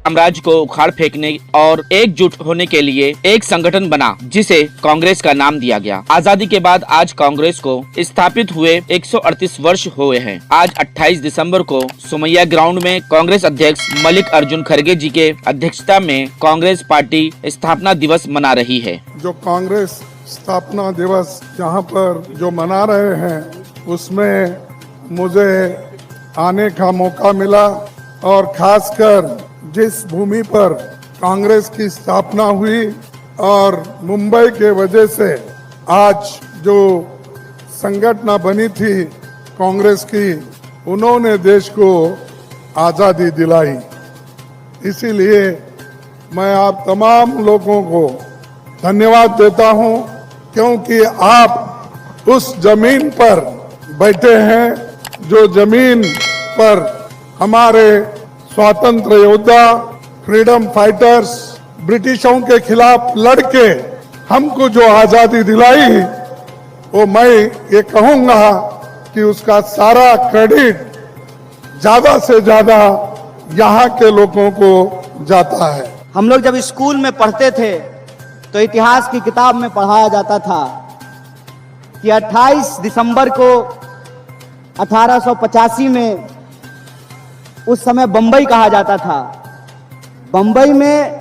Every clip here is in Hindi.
साम्राज्य को उखाड़ फेंकने और एकजुट होने के लिए एक संगठन बना जिसे कांग्रेस का नाम दिया गया। आजादी के बाद आज कांग्रेस को स्थापित हुए 138 वर्ष हुए हैं। आज 28 दिसंबर को सोमैया ग्राउंड में कांग्रेस अध्यक्ष मल्लिकार्जुन खड़गे जी के अध्यक्षता में कांग्रेस पार्टी स्थापना दिवस मना रही है। जो कांग्रेस स्थापना दिवस यहाँ पर जो मना रहे हैं उसमें मुझे आने का मौका मिला और खासकर जिस भूमि पर कांग्रेस की स्थापना हुई और मुंबई के वजह से आज जो संगठन बनी थी कांग्रेस की, उन्होंने देश को आज़ादी दिलाई। इसीलिए मैं आप तमाम लोगों को धन्यवाद देता हूं, क्योंकि आप उस जमीन पर बैठे हैं जो जमीन पर हमारे स्वतंत्र योद्धा, फ्रीडम फाइटर्स, ब्रिटिशों के खिलाफ लड़के हमको जो आजादी दिलाई, वो मैं ये कहूंगा कि उसका सारा क्रेडिट ज्यादा से ज्यादा यहाँ के लोगों को जाता है। हम लोग जब स्कूल में पढ़ते थे तो इतिहास की किताब में पढ़ाया जाता था कि 28 दिसंबर को 1885 में, उस समय बंबई कहा जाता था, बंबई में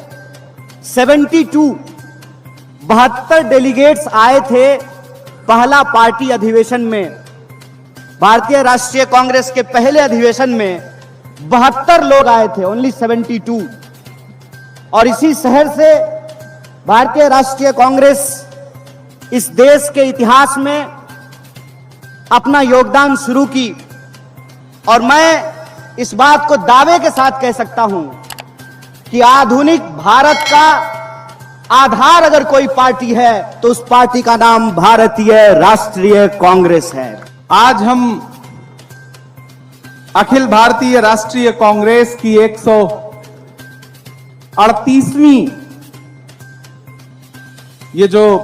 72 डेलीगेट्स आए थे पहला पार्टी अधिवेशन में। भारतीय राष्ट्रीय कांग्रेस के पहले अधिवेशन में 72 लोग आए थे, ओनली 72। और इसी शहर से भारतीय राष्ट्रीय कांग्रेस इस देश के इतिहास में अपना योगदान शुरू की। और मैं इस बात को दावे के साथ कह सकता हूं कि आधुनिक भारत का आधार अगर कोई पार्टी है तो उस पार्टी का नाम भारतीय राष्ट्रीय कांग्रेस है। आज हम अखिल भारतीय राष्ट्रीय कांग्रेस की 138वीं ये जो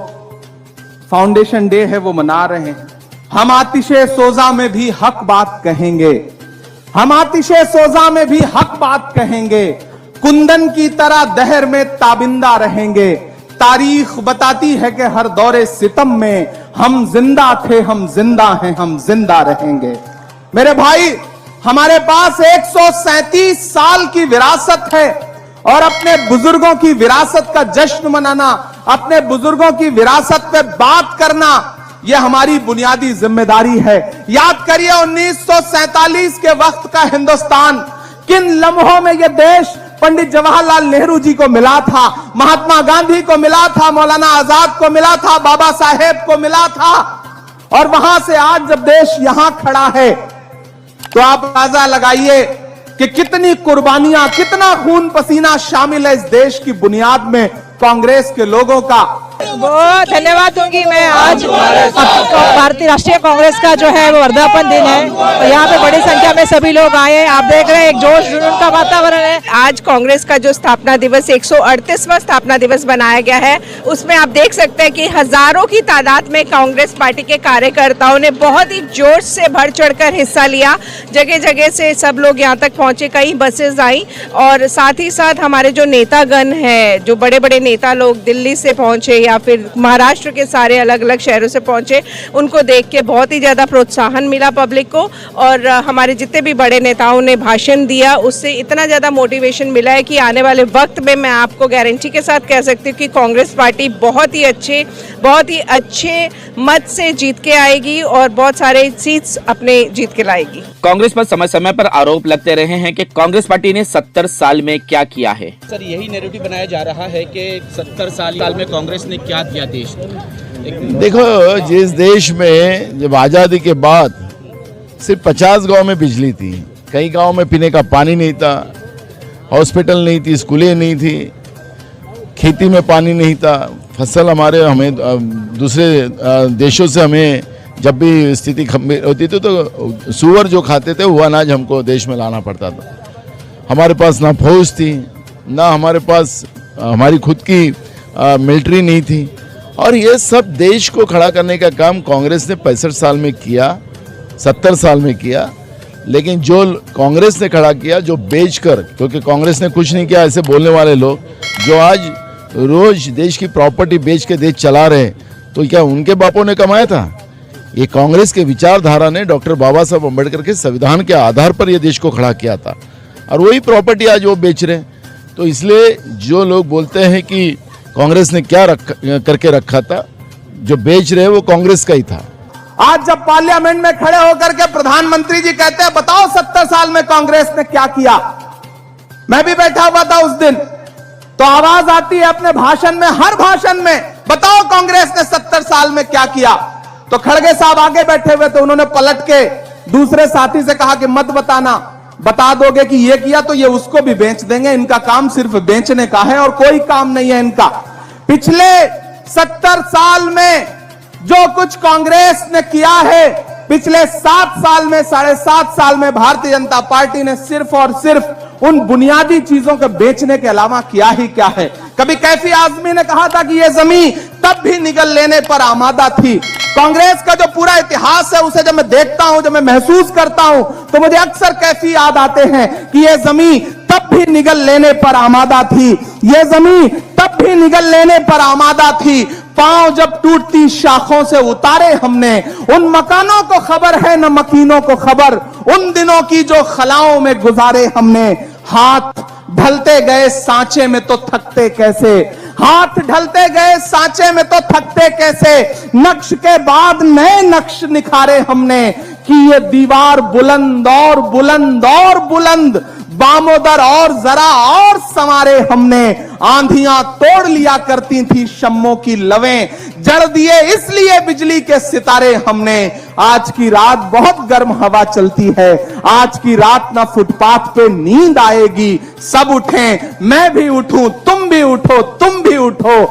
फाउंडेशन डे है वो मना रहे हैं। हम आतिशे सोजा में भी हक बात कहेंगे, हम आतिशे सोजा में भी हक बात कहेंगे, कुंदन की तरह दहर में ताबिंदा रहेंगे। तारीख बताती है कि हर दौरे सितम में हम जिंदा थे, हम जिंदा हैं, हम जिंदा रहेंगे। मेरे भाई, हमारे पास 137 साल की विरासत है और अपने बुजुर्गों की विरासत का जश्न मनाना, अपने बुजुर्गों की विरासत पे बात करना, यह हमारी बुनियादी जिम्मेदारी है। याद करिए 1947 के वक्त का हिंदुस्तान, किन लम्हों में यह देश पंडित जवाहरलाल नेहरू जी को मिला था, महात्मा गांधी को मिला था, मौलाना आजाद को मिला था, बाबा साहेब को मिला था। और वहां से आज जब देश यहां खड़ा है तो आप अंदाजा लगाइए कि कितनी कुर्बानियां, कितना खून पसीना शामिल है इस देश की बुनियाद में कांग्रेस के लोगों का। बहुत धन्यवाद दूंगी मैं। आज भारतीय राष्ट्रीय कांग्रेस का जो है वो वर्धापन दिन है और यहाँ पे बड़ी संख्या में सभी लोग आए हैं। आप देख रहे हैं एक जोश जुनून का वातावरण है। आज कांग्रेस का जो स्थापना दिवस 138वां स्थापना दिवस बनाया गया है, उसमें आप देख सकते हैं कि हजारों की तादाद में कांग्रेस पार्टी के कार्यकर्ताओं ने बहुत ही जोश से बढ़ चढ़कर हिस्सा लिया। जगह जगह से सब लोग यहाँ तक पहुंचे, कई बसेस आई और साथ ही साथ हमारे जो नेतागण है, जो बड़े बड़े नेता लोग दिल्ली से पहुंचे या फिर महाराष्ट्र के सारे अलग अलग शहरों से पहुंचे, उनको देख के बहुत ही ज़्यादा प्रोत्साहन मिला पब्लिक को। और हमारे जितने भी बड़े नेताओं ने भाषण दिया, उससे इतना ज़्यादा मोटिवेशन मिला है कि आने वाले वक्त में मैं आपको गारंटी के साथ कह सकती हूँ कि कांग्रेस पार्टी बहुत ही अच्छे मत से जीत के आएगी और बहुत सारे सीट्स अपने जीत के लाएगी। कांग्रेस पर समय समय पर आरोप लगते रहे हैं कि कांग्रेस पार्टी ने 70 साल में क्या किया है। सर, यही नैरेटिव बनाया जा रहा है कि 70 साल में कांग्रेस ने क्या दिया देश को। देखो, जिस देश में जब आज़ादी के बाद सिर्फ 50 गांव में बिजली थी, कई गांव में पीने का पानी नहीं था, हॉस्पिटल नहीं थी, स्कूलें नहीं थी, खेती में पानी नहीं था, फसल हमें दूसरे देशों से हमें जब भी स्थिति होती थी तो सुअर जो खाते थे वो अनाज हमको देश में लाना पड़ता था। हमारे पास ना फौज थी, ना हमारे पास हमारी खुद की मिलिट्री नहीं थी। और ये सब देश को खड़ा करने का काम कांग्रेस ने 65 साल में किया, 70 साल में किया। लेकिन जो कांग्रेस ने खड़ा किया, जो बेचकर, क्योंकि कांग्रेस ने कुछ नहीं किया ऐसे बोलने वाले लोग जो आज रोज देश की प्रॉपर्टी बेच के देश चला रहे हैं, तो क्या उनके बापों ने कमाया था? ये कांग्रेस के विचारधारा ने डॉक्टर बाबा साहब अम्बेडकर के संविधान के आधार पर ये देश को खड़ा किया था, और वही प्रॉपर्टी आज वो बेच रहे हैं। तो इसलिए जो लोग बोलते हैं कि कांग्रेस ने क्या करके रखा था, जो बेच रहे वो कांग्रेस का ही था। आज जब पार्लियामेंट में खड़े होकर के प्रधानमंत्री जी कहते हैं बताओ 70 साल में कांग्रेस ने क्या किया, मैं भी बैठा हुआ था उस दिन, तो आवाज आती है अपने भाषण में, हर भाषण में, बताओ कांग्रेस ने 70 साल में क्या किया। तो खड़गे साहब आगे बैठे हुए थे, उन्होंने पलट के दूसरे साथी से कहा कि मत बताना, बता दोगे कि ये किया तो ये उसको भी बेच देंगे, इनका काम सिर्फ बेचने का है और कोई काम नहीं है इनका। पिछले 70 साल में जो कुछ कांग्रेस ने किया है, पिछले 7 साल में, 7.5 साल में भारतीय जनता पार्टी ने सिर्फ और सिर्फ उन बुनियादी चीजों को बेचने के अलावा किया ही क्या है। कभी कैफी आजमी ने कहा था कि यह जमीन तब भी निगल लेने पर आमादा थी। कांग्रेस का जो पूरा इतिहास है उसे जब मैं देखता हूं, जब मैं महसूस करता हूं, तो मुझे अक्सर कैफी याद आते हैं कि यह जमीन तब भी निगल लेने पर आमादा थी, यह जमीन तब भी निगल लेने पर आमादा थी। पांव जब टूटती शाखों से उतारे हमने, उन मकानों को खबर है न मकीनों को खबर, उन दिनों की जो खलाओं में गुजारे हमने। हाथ ढलते गए सांचे में तो थकते कैसे, हाथ ढलते गए सांचे में तो थकते कैसे, नक्श के बाद नए नक्श निखारे हमने, कि ये दीवार बुलंद और बुलंद और बुलंद, बामोदर और जरा और संवारे हमने। आंधियां तोड़ लिया करती थी शम्मों की लवें, जड़ दिए इसलिए बिजली के सितारे हमने। आज की रात बहुत गर्म हवा चलती है, आज की रात ना फुटपाथ पे नींद आएगी, सब उठें, मैं भी उठूं, तुम भी उठो, तुम भी उठो,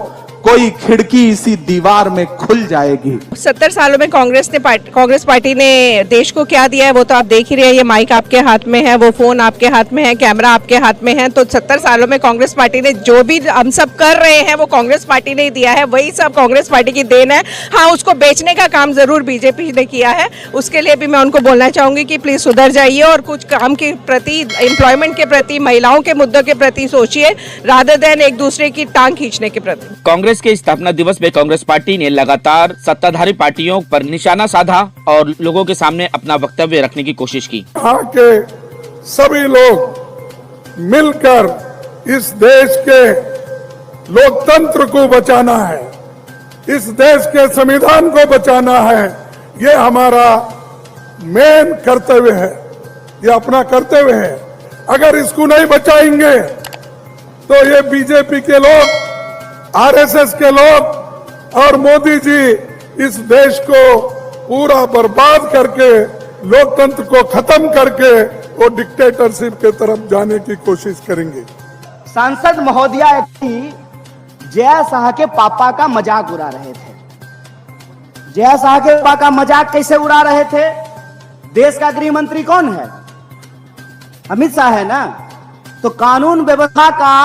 कोई खिड़की इसी दीवार में खुल जाएगी। 70 सालों में कांग्रेस पार्टी ने देश को क्या दिया है वो तो आप देख ही रहे हैं। ये माइक आपके हाथ में है, वो फोन आपके हाथ में है, कैमरा आपके हाथ में है। तो 70 सालों में कांग्रेस पार्टी ने जो भी हम सब कर रहे हैं वो कांग्रेस पार्टी ने ही दिया है, वही सब कांग्रेस पार्टी की देन है। हाँ, उसको बेचने का काम जरूर बीजेपी ने किया है, उसके लिए भी मैं उनको बोलना चाहूंगी कि प्लीज सुधर जाइए और कुछ काम के प्रति, एम्प्लॉयमेंट के प्रति, महिलाओं के मुद्दों के प्रति सोचिए, रादर देन एक दूसरे की टांग खींचने के प्रति। कांग्रेस के स्थापना दिवस में कांग्रेस पार्टी ने लगातार सत्ताधारी पार्टियों पर निशाना साधा और लोगों के सामने अपना वक्तव्य रखने की कोशिश की। यहाँ के सभी लोग मिलकर इस देश के लोकतंत्र को बचाना है, इस देश के संविधान को बचाना है, ये हमारा मेन कर्तव्य है, ये अपना कर्तव्य है। अगर इसको नहीं बचाएंगे तो ये बीजेपी के लोग, आरएसएस के लोग और मोदी जी इस देश को पूरा बर्बाद करके, लोकतंत्र को खत्म करके वो डिक्टेटरशिप के तरफ जाने की कोशिश करेंगे। सांसद महोदया जया शाह के पापा का मजाक उड़ा रहे थे। जया शाह के पापा का मजाक कैसे उड़ा रहे थे? देश का गृह मंत्री कौन है? अमित शाह है ना। तो कानून व्यवस्था का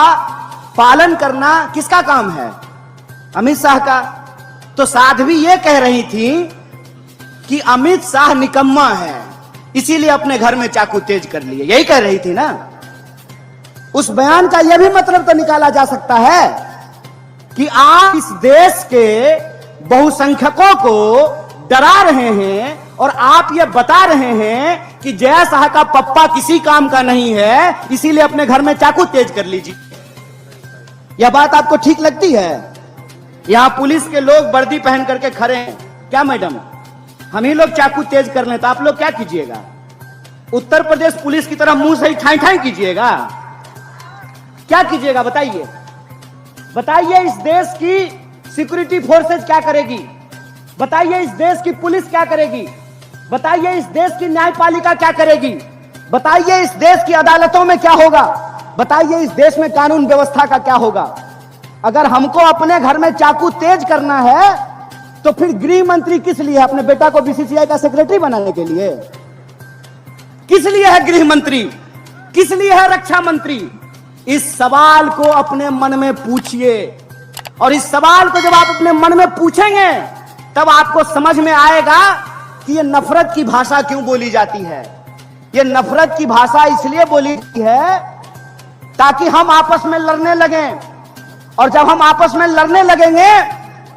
पालन करना किसका काम है? अमित शाह का। तो साध्वी ये कह रही थी कि अमित शाह निकम्मा है, इसीलिए अपने घर में चाकू तेज कर लिए, यही कह रही थी ना। उस बयान का यह भी मतलब तो निकाला जा सकता है कि आप इस देश के बहुसंख्यकों को डरा रहे हैं और आप ये बता रहे हैं कि जया शाह का पप्पा किसी काम का नहीं है, इसीलिए अपने घर में चाकू तेज कर लीजिए। यह बात आपको ठीक लगती है? यहां पुलिस के लोग वर्दी पहन करके खड़े हैं, क्या मैडम हम ही लोग चाकू तेज कर लें तो आप लोग क्या कीजिएगा? उत्तर प्रदेश पुलिस की तरह मुंह से ही ठाई ठाई कीजिएगा? क्या कीजिएगा बताइए? बताइए इस देश की सिक्योरिटी फोर्सेज क्या करेगी? बताइए इस देश की पुलिस क्या करेगी? बताइए इस देश की न्यायपालिका क्या करेगी? बताइए इस देश की अदालतों में क्या होगा? बताइए इस देश में कानून व्यवस्था का क्या होगा? अगर हमको अपने घर में चाकू तेज करना है तो फिर गृह मंत्री किस लिए? अपने बेटा को बीसीसीआई का सेक्रेटरी बनाने के लिए? किस लिए है गृह मंत्री? किस लिए है रक्षा मंत्री? इस सवाल को अपने मन में पूछिए, और इस सवाल को जब आप अपने मन में पूछेंगे तब आपको समझ में आएगा कि ये नफरत की भाषा क्यों बोली जाती है, ये नफरत की भाषा इसलिए बोली है ताकि हम आपस में लड़ने लगे, और जब हम आपस में लड़ने लगेंगे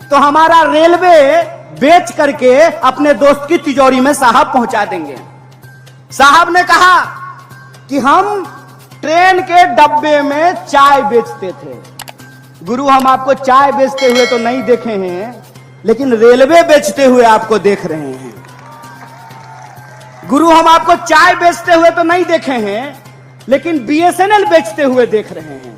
तो हमारा रेलवे बेच करके अपने दोस्त की तिजोरी में साहब पहुंचा देंगे। साहब ने कहा कि हम ट्रेन के डब्बे में चाय बेचते थे। गुरु, हम आपको चाय बेचते हुए तो नहीं देखे हैं, लेकिन रेलवे बेचते हुए आपको देख रहे हैं। गुरु, हम आपको चाय बेचते हुए तो नहीं देखे हैं, लेकिन बीएसएनएल बेचते हुए देख रहे हैं।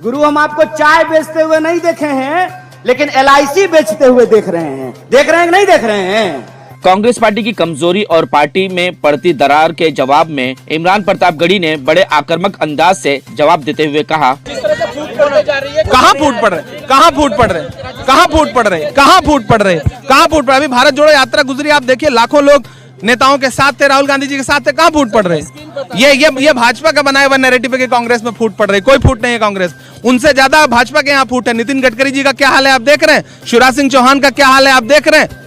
गुरु, हम आपको चाय बेचते हुए नहीं देखे हैं, लेकिन एलआईसी बेचते हुए देख रहे हैं। देख रहे हैं कि नहीं देख रहे हैं? कांग्रेस पार्टी की कमजोरी और पार्टी में पड़ती दरार के जवाब में इमरान प्रतापगढ़ी ने बड़े आक्रामक अंदाज से जवाब देते हुए कहा, कहाँ फूट पड़ रहे, कहाँ फूट पड़ रहे, कहाँ फूट पड़ रहे, कहाँ फूट पड़ रहे, कहाँ फूट पड़ रहे? अभी भारत जोड़ो यात्रा गुजरी, आप देखिए लाखों लोग नेताओं के साथ थे, राहुल गांधी जी के साथ थे, कहाँ फूट पड़ रहे? ये भाजपा का बनाया हुआ नैरेटिव है कि कांग्रेस में फूट पड़ रही। कोई फूट नहीं है कांग्रेस, उनसे ज्यादा भाजपा के यहाँ फूट है। नितिन गडकरी जी का क्या हाल है आप देख रहे हैं, शिवराज सिंह चौहान का क्या हाल है आप देख रहे हैं।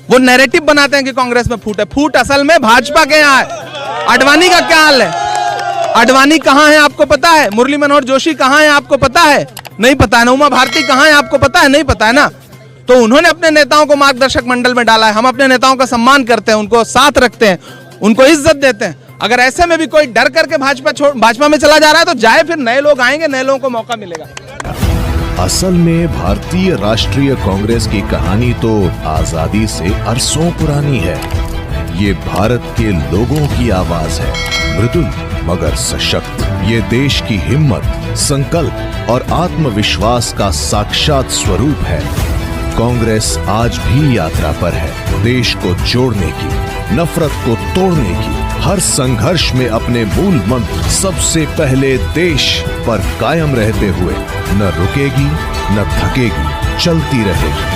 वो नैरेटिव बनाते हैं कि कांग्रेस में फूट है, फूट असल में भाजपा के यहाँ है। आडवाणी का क्या हाल है, आडवाणी कहाँ है आपको पता है? मुरली मनोहर जोशी कहाँ है आपको पता है? नहीं पता है ना। उमा भारती कहाँ है आपको पता है? नहीं पता है ना। तो उन्होंने अपने नेताओं को मार्गदर्शक मंडल में डाला है। हम अपने नेताओं का सम्मान करते हैं, उनको साथ रखते हैं, उनको इज्जत देते हैं। अगर ऐसे में भी कोई डर करके भाजपा में चला जा रहा है तो जाए, फिर नए लोग आएंगे, नए लोगों को मौका मिलेगा। असल में भारतीय राष्ट्रीय कांग्रेस की कहानी तो आजादी से अरसों पुरानी है। ये भारत के लोगों की आवाज है, मृदुल मगर सशक्त। ये देश की हिम्मत, संकल्प और आत्मविश्वास का साक्षात स्वरूप है। कांग्रेस आज भी यात्रा पर है, देश को जोड़ने की, नफरत को तोड़ने की, हर संघर्ष में अपने मूल मंत्र सबसे पहले देश पर कायम रहते हुए न रुकेगी न थकेगी, चलती रहेगी।